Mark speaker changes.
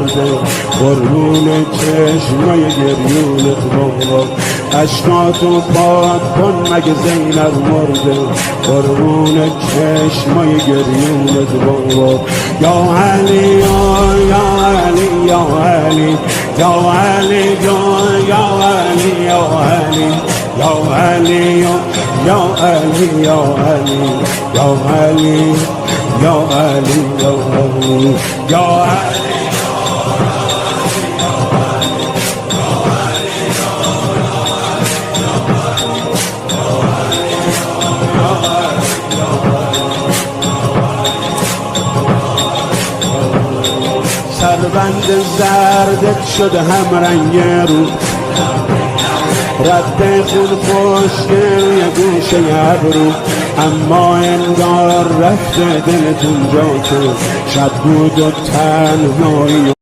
Speaker 1: مرده، قربون چشمای گریونت بابا. عشقاتو پاک کن مگه زینب مرده، قربون چشمای گریونت بابا. یا علی یا علی یا علی یا علی یا علی یا علی یا علی یا علی یا علی یا علی یا علی یا علی. سربند زردت شده هم رنگ رو، رد خون خشکه روی گوشه ابرو، اما انگار رفته دلتون جا که شب بود و تنهایی.